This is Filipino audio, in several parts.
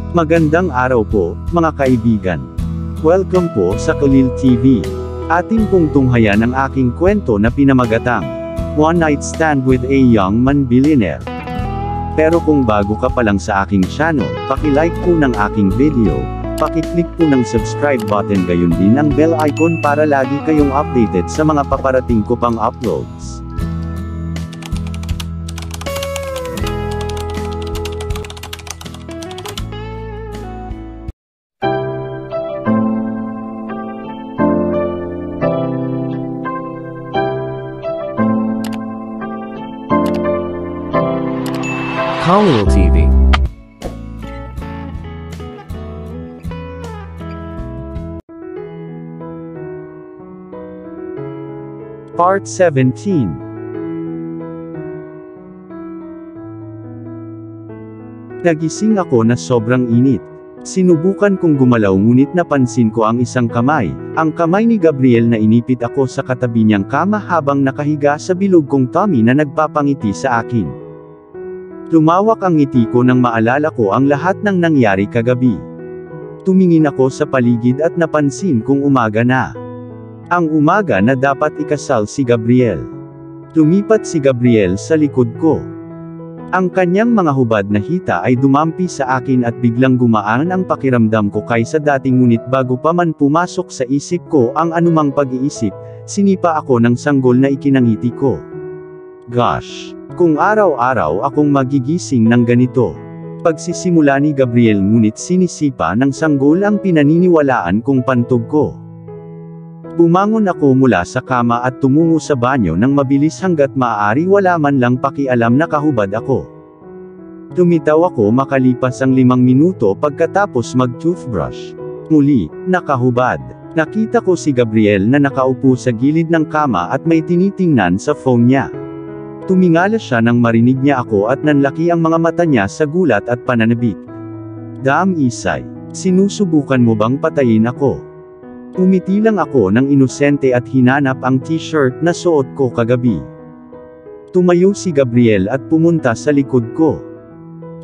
Magandang araw po, mga kaibigan. Welcome po sa Kalil TV. Ating pong tunghayan ang aking kwento na pinamagatang One Night Stand with a Young Man Billionaire. Pero kung bago ka pa lang sa aking channel, paki-like po ng aking video, paki-click po ng subscribe button gayon din ang bell icon para lagi kayong updated sa mga paparating ko pang uploads. Kalil TV. Part 17. Nagising ako na sobrang init. Sinubukan kong gumalaw ngunit napansin ko ang isang kamay, ang kamay ni Gabriel na inipit ako sa katabi niyang kama habang nakahiga sa bilog kong tummy na nagpapangiti sa akin. Lumawak ang ngiti ko nang maalala ko ang lahat ng nangyari kagabi. Tumingin ako sa paligid at napansin kong umaga na. Ang umaga na dapat ikasal si Gabriel. Lumipat si Gabriel sa likod ko. Ang kanyang mga hubad na hita ay dumampi sa akin at biglang gumaan ang pakiramdam ko kaysa dating, ngunit bago pa man pumasok sa isip ko ang anumang pag-iisip, sinipa ako ng sanggol na ikinangiti ko. Gosh! Kung araw-araw akong magigising ng ganito. Pagsisimula ni Gabriel, ngunit sinisipa ng sanggol ang pinaniniwalaan kong pantog ko. Bumangon ako mula sa kama at tumungo sa banyo nang mabilis hanggat maaari, wala man lang pakialam na kahubad ako. Tumitaw ako makalipas ang 5 minuto pagkatapos mag-toothbrush. Muli, nakahubad. Nakita ko si Gabriel na nakaupo sa gilid ng kama at may tinitingnan sa phone niya. Tumingala siya nang marinig niya ako at nanlaki ang mga mata niya sa gulat at pananabik. Damn Isay, sinusubukan mo bang patayin ako? Umiti lang ako ng inosente at hinanap ang t-shirt na suot ko kagabi. Tumayo si Gabriel at pumunta sa likod ko.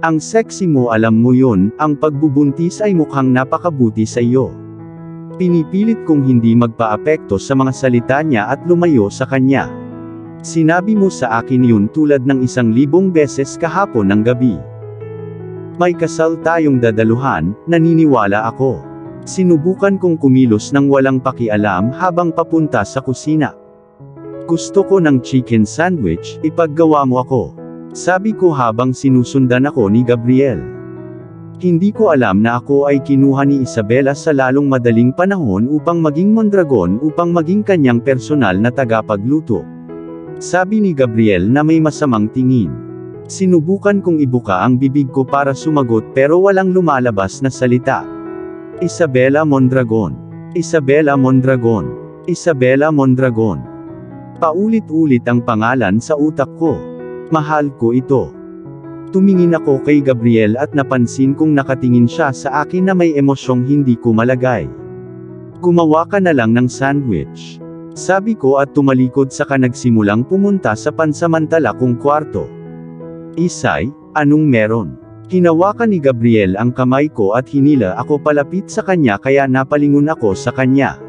Ang sexy mo, alam mo yun, ang pagbubuntis ay mukhang napakabuti sa iyo. Pinipilit kong hindi magpaapekto sa mga salita niya at lumayo sa kanya. Sinabi mo sa akin yun tulad ng 1,000 beses kahapon ng gabi. May kasal tayong dadaluhan, naniniwala ako. Sinubukan kong kumilos ng walang pakialam habang papunta sa kusina. Gusto ko ng chicken sandwich, ipaggawa mo ako. Sabi ko habang sinusundan ako ni Gabriel. Hindi ko alam na ako ay kinuha ni Isabela sa lalong madaling panahon upang maging Mondragon, upang maging kanyang personal na tagapagluto. Sabi ni Gabriel na may masamang tingin. Sinubukan kong ibuka ang bibig ko para sumagot pero walang lumalabas na salita. Isabela Mondragon. Isabela Mondragon. Isabela Mondragon. Paulit-ulit ang pangalan sa utak ko. Mahal ko ito. Tumingin ako kay Gabriel at napansin kong nakatingin siya sa akin na may emosyong hindi ko malagay. Gumawa ka na lang ng sandwich. Sabi ko at tumalikod saka nagsimulang pumunta sa pansamantala kong kwarto. Isay, anong meron? Hinawakan ni Gabriel ang kamay ko at hinila ako palapit sa kanya kaya napalingon ako sa kanya.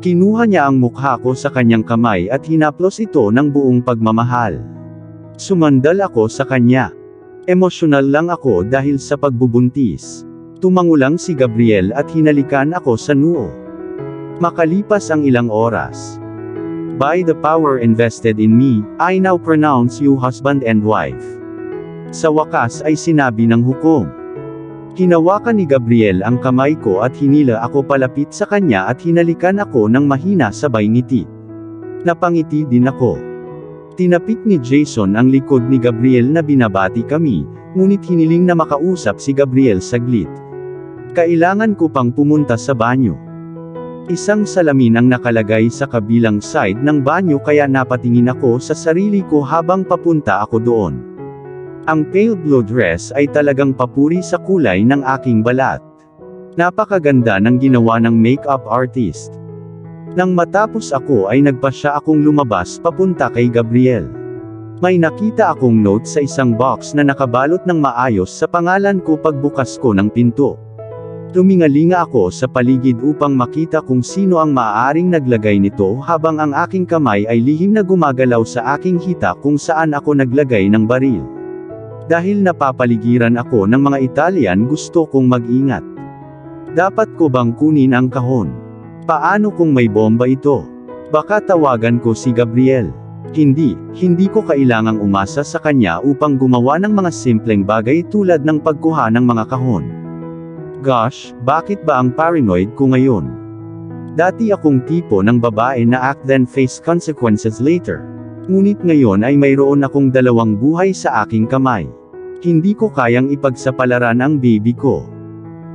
Kinuha niya ang mukha ko sa kanyang kamay at hinaplos ito ng buong pagmamahal. Sumandal ako sa kanya. Emosyonal lang ako dahil sa pagbubuntis. Tumango lang si Gabriel at hinalikan ako sa noo. Makalipas ang ilang oras. By the power invested in me, I now pronounce you husband and wife. Sa wakas ay sinabi ng hukom. Hinawakan ni Gabriel ang kamay ko at hinila ako palapit sa kanya at hinalikan ako ng mahina sabay ngiti. Napangiti din ako. Tinapik ni Jason ang likod ni Gabriel na binabati kami, ngunit hiniling na makausap si Gabriel saglit. Kailangan ko pang pumunta sa banyo. Isang salamin ang nakalagay sa kabilang side ng banyo kaya napatingin ako sa sarili ko habang papunta ako doon. Ang pale blue dress ay talagang papuri sa kulay ng aking balat. Napakaganda ng ginawa ng makeup artist. Nang matapos ako ay nagpasya akong lumabas papunta kay Gabriel. May nakita akong note sa isang box na nakabalot ng maayos sa pangalan ko pagbukas ko ng pinto. Tumingalinga ako sa paligid upang makita kung sino ang maaaring naglagay nito habang ang aking kamay ay lihim na gumagalaw sa aking hita kung saan ako naglagay ng baril. Dahil napapaligiran ako ng mga Italian, gusto kong mag-ingat. Dapat ko bang kunin ang kahon? Paano kung may bomba ito? Baka tawagan ko si Gabriel. Hindi ko kailangang umasa sa kanya upang gumawa ng mga simpleng bagay tulad ng pagkuha ng mga kahon. Gosh, bakit ba ang paranoid ko ngayon? Dati akong tipo ng babae na act then face consequences later. Ngunit ngayon ay mayroon akong dalawang buhay sa aking kamay. Hindi ko kayang ipagsapalaran ang baby ko.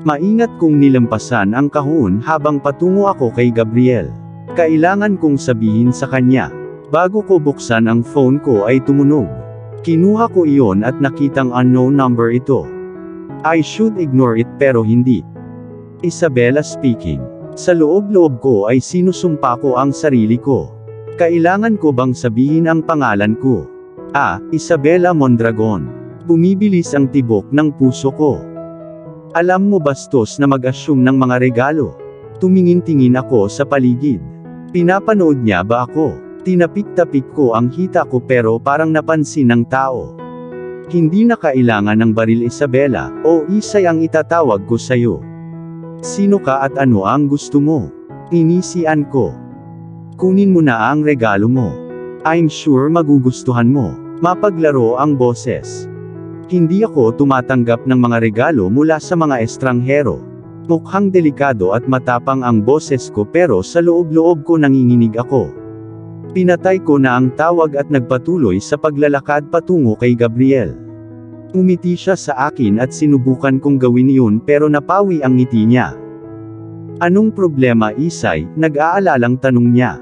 Maingat kong nilampasan ang kahon habang patungo ako kay Gabriel. Kailangan kong sabihin sa kanya. Bago ko buksan ang phone ko ay tumunog. Kinuha ko iyon at nakitang unknown number ito. I should ignore it pero hindi. Isabella speaking. Sa loob-loob ko ay sinusumpa ko ang sarili ko. Kailangan ko bang sabihin ang pangalan ko? Isabella Mondragon. Bumibilis ang tibok ng puso ko. Alam mo bastos na mag-assume ng mga regalo. Tumingin-tingin ako sa paligid. Pinapanood niya ba ako? Tinapik-tapik ko ang hita ko pero parang napansin ng tao. Hindi na kailangan ng baril Isabella, o Isay ang itatawag ko sa'yo. Sino ka at ano ang gusto mo? Inisian ko. Kunin mo na ang regalo mo. I'm sure magugustuhan mo. Mapaglaro ang boses. Hindi ako tumatanggap ng mga regalo mula sa mga estranghero. Mukhang delikado at matapang ang boses ko pero sa loob-loob ko nanginginig ako. Pinatay ko na ang tawag at nagpatuloy sa paglalakad patungo kay Gabriel. Umiti siya sa akin at sinubukan kong gawin iyon pero napawi ang ngiti niya. Anong problema Isay? Nag-aalalang tanong niya.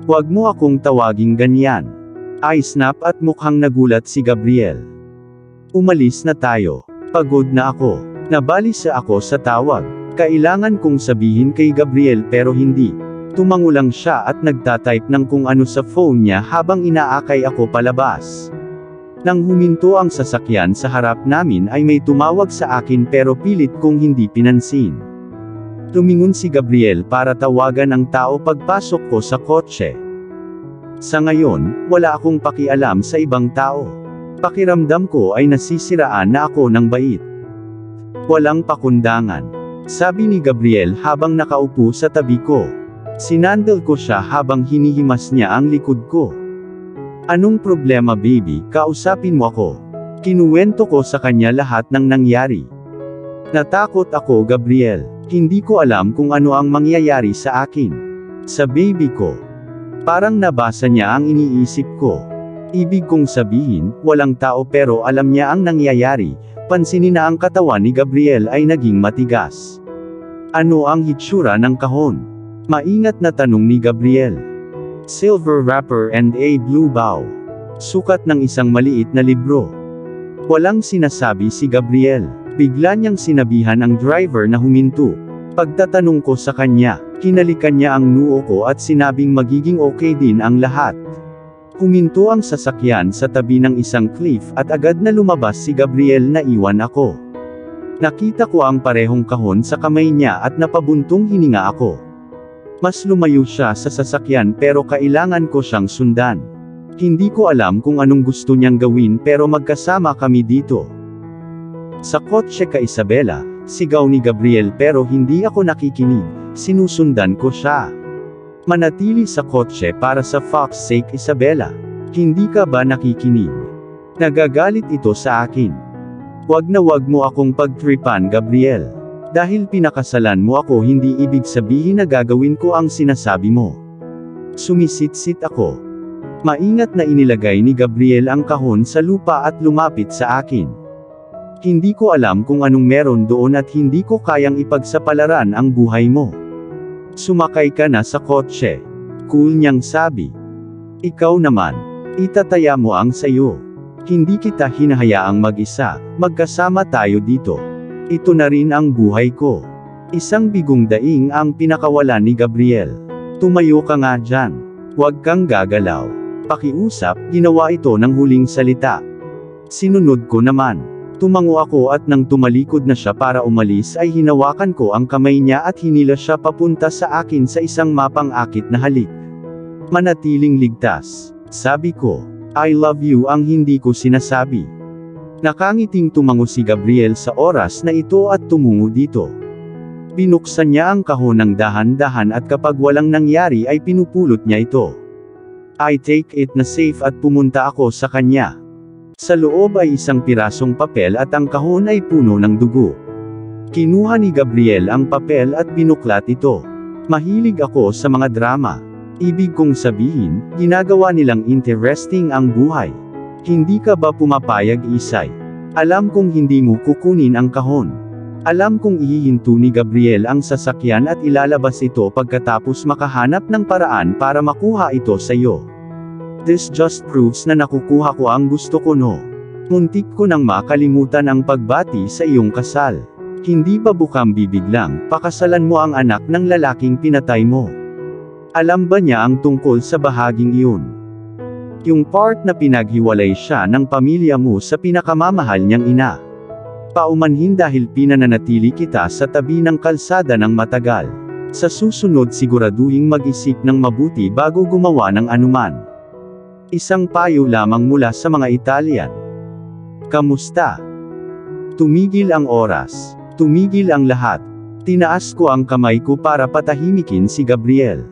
Huwag mo akong tawaging ganyan. I snap at mukhang nagulat si Gabriel. Umalis na tayo. Pagod na ako. Nabalisa ako sa tawag. Kailangan kong sabihin kay Gabriel pero hindi. Tumango lang siya at nagtatype ng kung ano sa phone niya habang inaakay ako palabas. Nang huminto ang sasakyan sa harap namin ay may tumawag sa akin pero pilit kong hindi pinansin. Tumingon si Gabriel para tawagan ang tao pagpasok ko sa kotse. Sa ngayon, wala akong pakialam sa ibang tao. Pakiramdam ko ay nasisiraan na ako ng bait. Walang pakundangan. Sabi ni Gabriel habang nakaupo sa tabi ko. Sinandal ko siya habang hinihimas niya ang likod ko. Anong problema baby? Kausapin mo ako. Kinuwento ko sa kanya lahat ng nangyari. Natakot ako Gabriel. Hindi ko alam kung ano ang mangyayari sa akin. Sa baby ko. Parang nabasa niya ang iniisip ko. Ibig kong sabihin, walang tao pero alam niya ang nangyayari. Pansinin na ang katawan ni Gabriel ay naging matigas. Ano ang hitsura ng kahon? Maingat na tanong ni Gabriel. Silver wrapper and a blue bow. Sukat ng isang maliit na libro. Walang sinasabi si Gabriel. Bigla niyang sinabihan ang driver na huminto. Pagtatanong ko sa kanya, hinalikan niya ang noo ko at sinabing magiging okay din ang lahat. Huminto ang sasakyan sa tabi ng isang cliff at agad na lumabas si Gabriel na iwan ako. Nakita ko ang parehong kahon sa kamay niya at napabuntong hininga ako. Mas lumayo siya sa sasakyan pero kailangan ko siyang sundan. Hindi ko alam kung anong gusto niyang gawin pero magkasama kami dito. Sa kotse ka Isabella, sigaw ni Gabriel pero hindi ako nakikinig, sinusundan ko siya. Manatili sa kotse para sa Fox sake Isabella. Hindi ka ba nakikinig? Nagagalit ito sa akin. Wag mo akong pagtripan Gabriel. Dahil pinakasalan mo ako hindi ibig sabihin na gagawin ko ang sinasabi mo. Sumisit-sit ako. Maingat na inilagay ni Gabriel ang kahon sa lupa at lumapit sa akin. Hindi ko alam kung anong meron doon at hindi ko kayang ipagsapalaran ang buhay mo. Sumakay ka na sa kotse. Cool niyang sabi. Ikaw naman. Itataya mo ang sayo. Hindi kita hinahayaang mag-isa, magkasama tayo dito. Ito na rin ang buhay ko. Isang bigong daing ang pinakawalan ni Gabriel. Tumayo ka nga dyan. Huwag kang gagalaw. pakiusap, ginawa ito ng huling salita. Sinunod ko naman. Tumango ako at nang tumalikod na siya para umalis ay hinawakan ko ang kamay niya at hinila siya papunta sa akin sa isang mapang-akit na halik. Manatiling ligtas. Sabi ko, I love you ang hindi ko sinasabi. Nakangiting tumango si Gabriel sa oras na ito at tumungo dito. Binuksan niya ang kahon ng dahan-dahan at kapag walang nangyari ay pinupulot niya ito. I take it na safe at pumunta ako sa kanya. Sa loob ay isang pirasong papel at ang kahon ay puno ng dugo. Kinuha ni Gabriel ang papel at binuklat ito. Mahilig ako sa mga drama. Ibig kong sabihin, ginagawa nilang interesting ang buhay. Hindi ka ba pumapayag, Isay? Alam kong hindi mo kukunin ang kahon. Alam kong ihihinto ni Gabriel ang sasakyan at ilalabas ito pagkatapos makahanap ng paraan para makuha ito sa iyo. This just proves na nakukuha ko ang gusto ko no. Muntik ko nang makalimutan ang pagbati sa iyong kasal. Hindi ba bukang bibig lang, pakasalan mo ang anak ng lalaking pinatay mo? Alam ba niya ang tungkol sa bahaging iyon? Yung part na pinaghiwalay siya ng pamilya mo sa pinakamamahal niyang ina. Paumanhin dahil pinananatili kita sa tabi ng kalsada ng matagal. Sa susunod siguraduhing mag-isip ng mabuti bago gumawa ng anuman. Isang payo lamang mula sa mga Italian. Kamusta? Tumigil ang oras. Tumigil ang lahat. Tinaas ko ang kamay ko para patahimikin si Gabriel.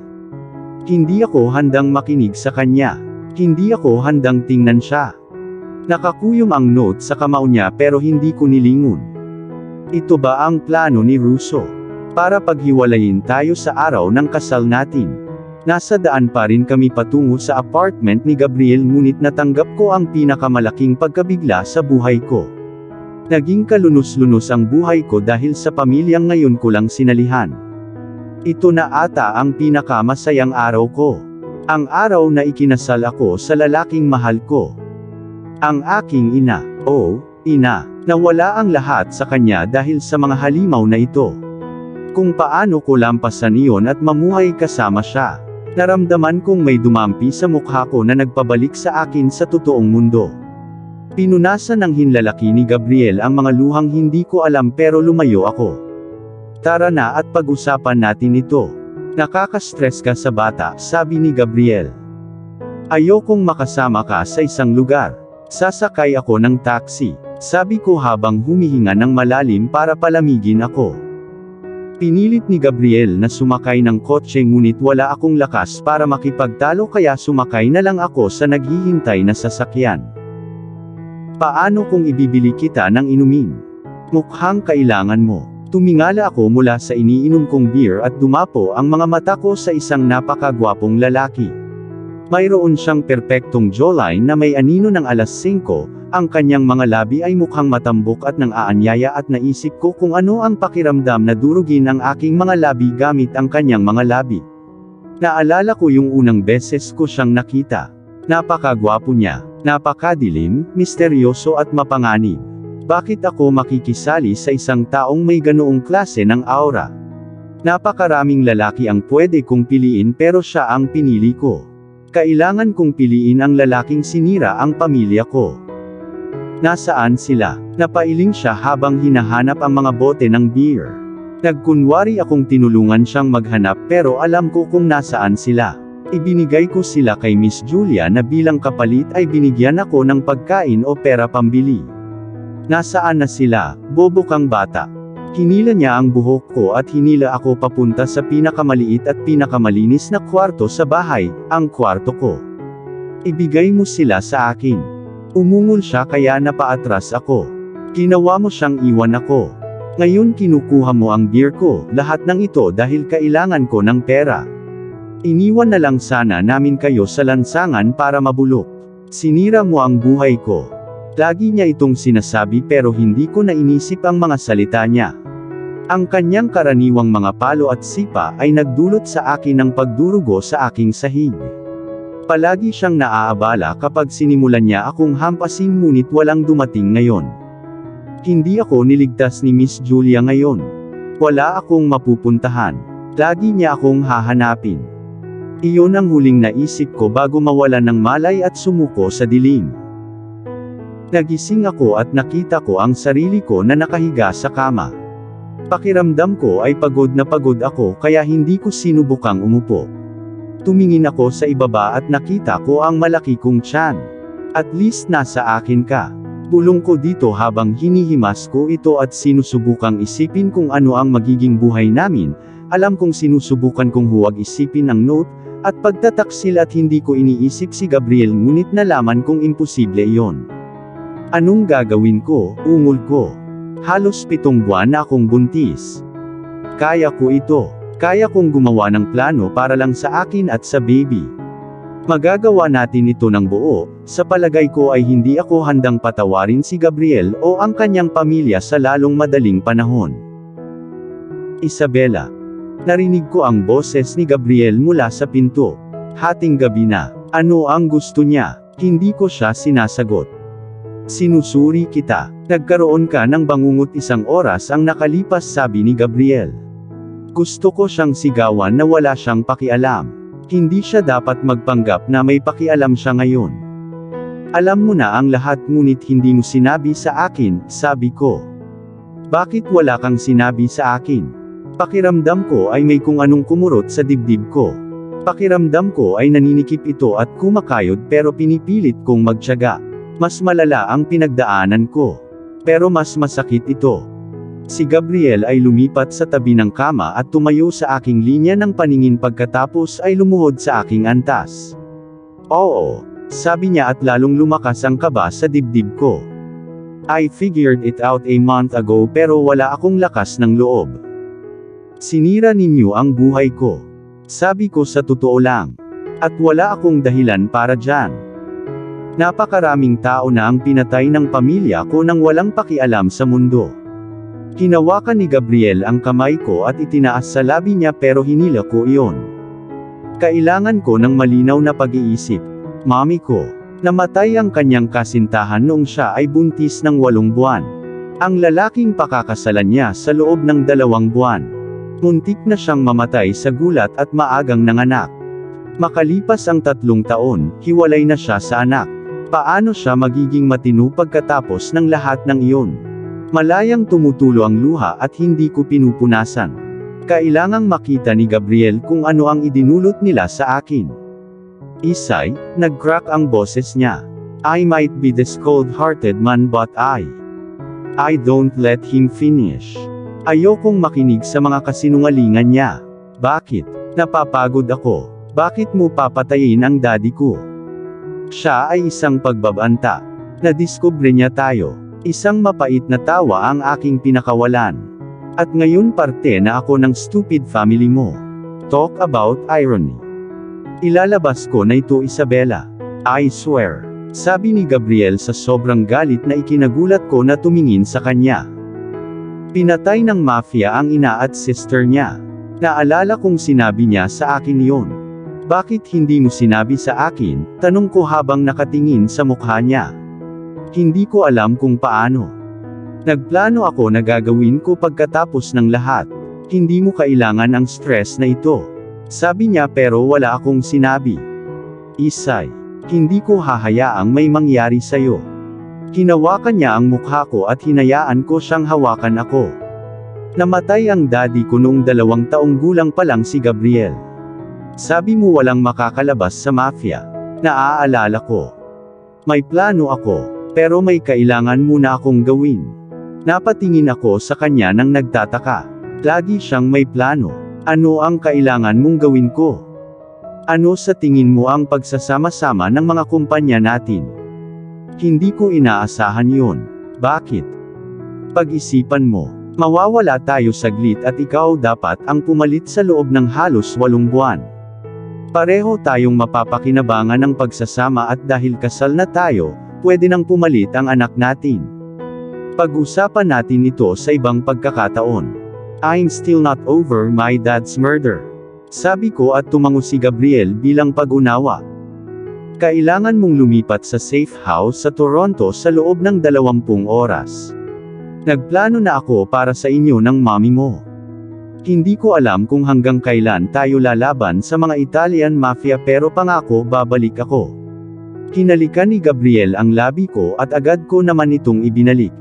Hindi ako handang makinig sa kanya. Hindi ako handang tingnan siya. Nakakuyom ang note sa kamao niya pero hindi ko nilingon. Ito ba ang plano ni Russo? Para paghiwalayin tayo sa araw ng kasal natin. Nasa daan pa rin kami patungo sa apartment ni Gabriel ngunit natanggap ko ang pinakamalaking pagkabigla sa buhay ko. Naging kalunos-lunos ang buhay ko dahil sa pamilyang ngayon ko lang sinalihan. Ito na ata ang pinakamasayang araw ko. Ang araw na ikinasal ako sa lalaking mahal ko. Ang aking ina. Oh, ina. Nawala ang lahat sa kanya dahil sa mga halimaw na ito. Kung paano ko lampasan iyon at mamuhay kasama siya. Naramdaman kong may dumampi sa mukha ko na nagpabalik sa akin sa totoong mundo. Pinunasan ng hinlalaki ni Gabriel ang mga luhang hindi ko alam pero lumayo ako. Tara na at pag-usapan natin ito. Nakaka-stress ka sa bata, sabi ni Gabriel. Ayokong makasama ka sa isang lugar. Sasakay ako ng taxi, sabi ko habang humihinga ng malalim para palamigin ako. Pinilit ni Gabriel na sumakay ng kotse ngunit wala akong lakas para makipagtalo kaya sumakay na lang ako sa naghihintay na sasakyan. Paano kung ibibili kita ng inumin? Mukhang kailangan mo. Tumingala ako mula sa iniinom kong beer at dumapo ang mga mata ko sa isang napakagwapong lalaki. Mayroon siyang perpektong jawline na may anino ng alas 5, ang kanyang mga labi ay mukhang matambok at nang aanyaya at naisip ko kung ano ang pakiramdam na durugin ang aking mga labi gamit ang kanyang mga labi. Naalala ko yung unang beses ko siyang nakita. Napakagwapo niya, napakadilim, misteryoso at mapanganib. Bakit ako makikisali sa isang taong may ganoong klase ng aura? Napakaraming lalaki ang pwede kong piliin pero siya ang pinili ko. Kailangan kong piliin ang lalaking sinira ang pamilya ko. Nasaan sila? Napailing siya habang hinahanap ang mga bote ng beer. Nagkunwari akong tinulungan siyang maghanap pero alam ko kung nasaan sila. Ibinigay ko sila kay Miss Julia na bilang kapalit ay binigyan ako ng pagkain o pera pambili. Nasaan na sila, bobo kang bata? Hinila niya ang buhok ko at hinila ako papunta sa pinakamaliit at pinakamalinis na kwarto sa bahay, ang kwarto ko. Ibigay mo sila sa akin. Umungol siya kaya napaatras ako. Ginawa mo siyang iwan ako. Ngayon kinukuha mo ang beer ko, lahat ng ito dahil kailangan ko ng pera. Iniwan na lang sana namin kayo sa lansangan para mabulok. Sinira mo ang buhay ko. Lagi niya itong sinasabi pero hindi ko na inisip ang mga salita niya. Ang kanyang karaniwang mga palo at sipa ay nagdulot sa akin ng pagdurugo sa aking sahig. Palagi siyang naaabala kapag sinimulan niya akong hampasin ngunit walang dumating ngayon. Hindi ako niligtas ni Miss Julia ngayon. Wala akong mapupuntahan. Lagi niya akong hahanapin. Iyon ang huling naisip ko bago mawalan ng malay at sumuko sa dilim. Nagising ako at nakita ko ang sarili ko na nakahiga sa kama. Pakiramdam ko ay pagod na pagod ako kaya hindi ko sinubukang umupo. Tumingin ako sa ibaba at nakita ko ang malaki kong tiyan. At least nasa akin ka. Bulong ko dito habang hinihimas ko ito at sinusubukang isipin kung ano ang magiging buhay namin. Alam kong sinusubukan kong huwag isipin ang note at pagtataksil at hindi ko iniisip si Gabriel ngunit nalaman kong imposible iyon. Anong gagawin ko? Ungol ko. Halos 7 buwan na akong buntis. Kaya ko ito. Kaya kong gumawa ng plano para lang sa akin at sa baby. Magagawa natin ito ng buo. Sa palagay ko ay hindi ako handang patawarin si Gabriel o ang kanyang pamilya sa lalong madaling panahon. Isabela. Narinig ko ang boses ni Gabriel mula sa pinto. Hating gabi na. Ano ang gusto niya? Hindi ko siya sinasagot. Sinusuri kita. Nagkaroon ka ng bangungot 1 oras ang nakalipas, sabi ni Gabriel. Gusto ko siyang sigawan na wala siyang pakialam. Hindi siya dapat magpanggap na may pakialam siya ngayon. Alam mo na ang lahat ngunit hindi mo sinabi sa akin, sabi ko. Bakit wala kang sinabi sa akin? Pakiramdam ko ay may kung anong kumurot sa dibdib ko. Pakiramdam ko ay naninikip ito at kumakayod pero pinipilit kong magtiyaga. Mas malala ang pinagdaanan ko. Pero mas masakit ito. Si Gabriel ay lumipat sa tabi ng kama at tumayo sa aking linya ng paningin pagkatapos ay lumuhod sa aking antas. Oo, sabi niya at lalong lumakas ang kaba sa dibdib ko. I figured it out a month ago pero wala akong lakas ng loob. Sinira ninyo ang buhay ko. Sabi ko sa totoo lang. At wala akong dahilan para dyan. Napakaraming tao na ang pinatay ng pamilya ko nang walang pakialam sa mundo. Hinawakan ni Gabriel ang kamay ko at itinaas sa labi niya pero hinila ko iyon. Kailangan ko ng malinaw na pag-iisip. Mami ko. Namatay ang kanyang kasintahan noong siya ay buntis ng 8 buwan. Ang lalaking pakakasalan niya sa loob ng 2 buwan. Muntik na siyang mamatay sa gulat at maagang nanganak. Makalipas ang 3 taon, hiwalay na siya sa anak. Paano siya magiging matino pagkatapos ng lahat ng iyon? Malayang tumutulo ang luha at hindi ko pinupunasan. Kailangang makita ni Gabriel kung ano ang idinulot nila sa akin. Isay, nag-crack ang boses niya. I might be this cold-hearted man but I don't let him finish. Ayokong makinig sa mga kasinungalingan niya. Bakit? Napapagod ako. Bakit mo papatayin ang daddy ko? Siya ay isang pagbabanta. Nadiskubre niya tayo. Isang mapait na tawa ang aking pinakawalan. At ngayon parte na ako ng stupid family mo. Talk about irony. Ilalabas ko na ito, Isabela. I swear. Sabi ni Gabriel sa sobrang galit na ikinagulat ko na tumingin sa kanya. Pinatay ng mafia ang ina at sister niya. Naalala kong sinabi niya sa akin yon. Bakit hindi mo sinabi sa akin? Tanong ko habang nakatingin sa mukha niya. Hindi ko alam kung paano. Nagplano ako na gagawin ko pagkatapos ng lahat. Hindi mo kailangan ang stress na ito. Sabi niya pero wala akong sinabi. Isay, hindi ko hahayaang may mangyari sa'yo. Hinawakan niya ang mukha ko at hinayaan ko siyang hawakan ako. Namatay ang daddy ko noong 2 taong gulang pa lang si Gabriel. Sabi mo walang makakalabas sa mafia. Naaalala ko. May plano ako, pero may kailangan muna akong gawin. Napatingin ako sa kanya nang nagtataka. Lagi siyang may plano. Ano ang kailangan mong gawin ko? Ano sa tingin mo ang pagsasama-sama ng mga kumpanya natin? Hindi ko inaasahan yon. Bakit? Pag-isipan mo. Mawawala tayo saglit at ikaw dapat ang pumalit sa loob ng halos 8 buwan. Pareho tayong mapapakinabangan ng pagsasama at dahil kasal na tayo, pwede nang pumalit ang anak natin. Pag-usapan natin ito sa ibang pagkakataon. I'm still not over my dad's murder. Sabi ko at tumango si Gabriel bilang pag-unawa. Kailangan mong lumipat sa safe house sa Toronto sa loob ng 20 oras. Nagplano na ako para sa inyo ng mami mo. Hindi ko alam kung hanggang kailan tayo lalaban sa mga Italian mafia pero pangako babalik ako. Hinalikan ni Gabriel ang labi ko at agad ko naman itong ibinalik.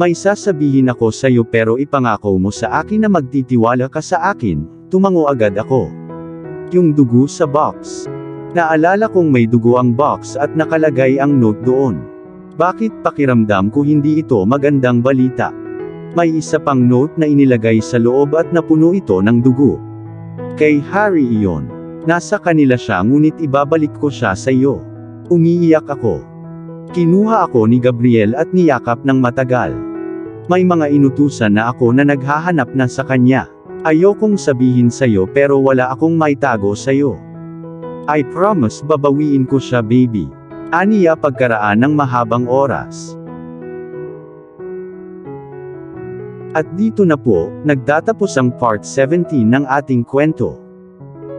May sasabihin ako sa'yo pero ipangako mo sa akin na magtitiwala ka sa akin, tumango agad ako. Yung dugo sa box. Naalala kong may dugo ang box at nakalagay ang note doon. Bakit pakiramdam ko hindi ito magandang balita? May isa pang note na inilagay sa loob at napuno ito ng dugo. Kay Harry iyon. Nasa kanila siya ngunit ibabalik ko siya sa iyo. Umiiyak ako. Kinuha ako ni Gabriel at niyakap ng matagal. May mga inutusan na ako na naghahanap na sa kanya. Ayokong sabihin sa'yo pero wala akong maitago sa'yo. I promise babawiin ko siya baby. Aniya pagkaraan ng mahabang oras. At dito na po, nagtatapos ang part 17 ng ating kwento.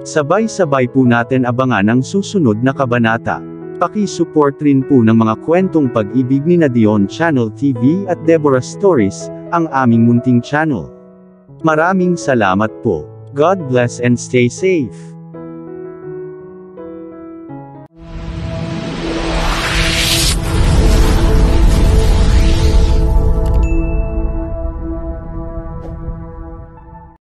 Sabay-sabay po natin abangan ang susunod na kabanata. Paki-support rin po ng mga kwentong pag-ibig ni Dion Channel TV at Deborah Stories, ang aming munting channel. Maraming salamat po. God bless and stay safe.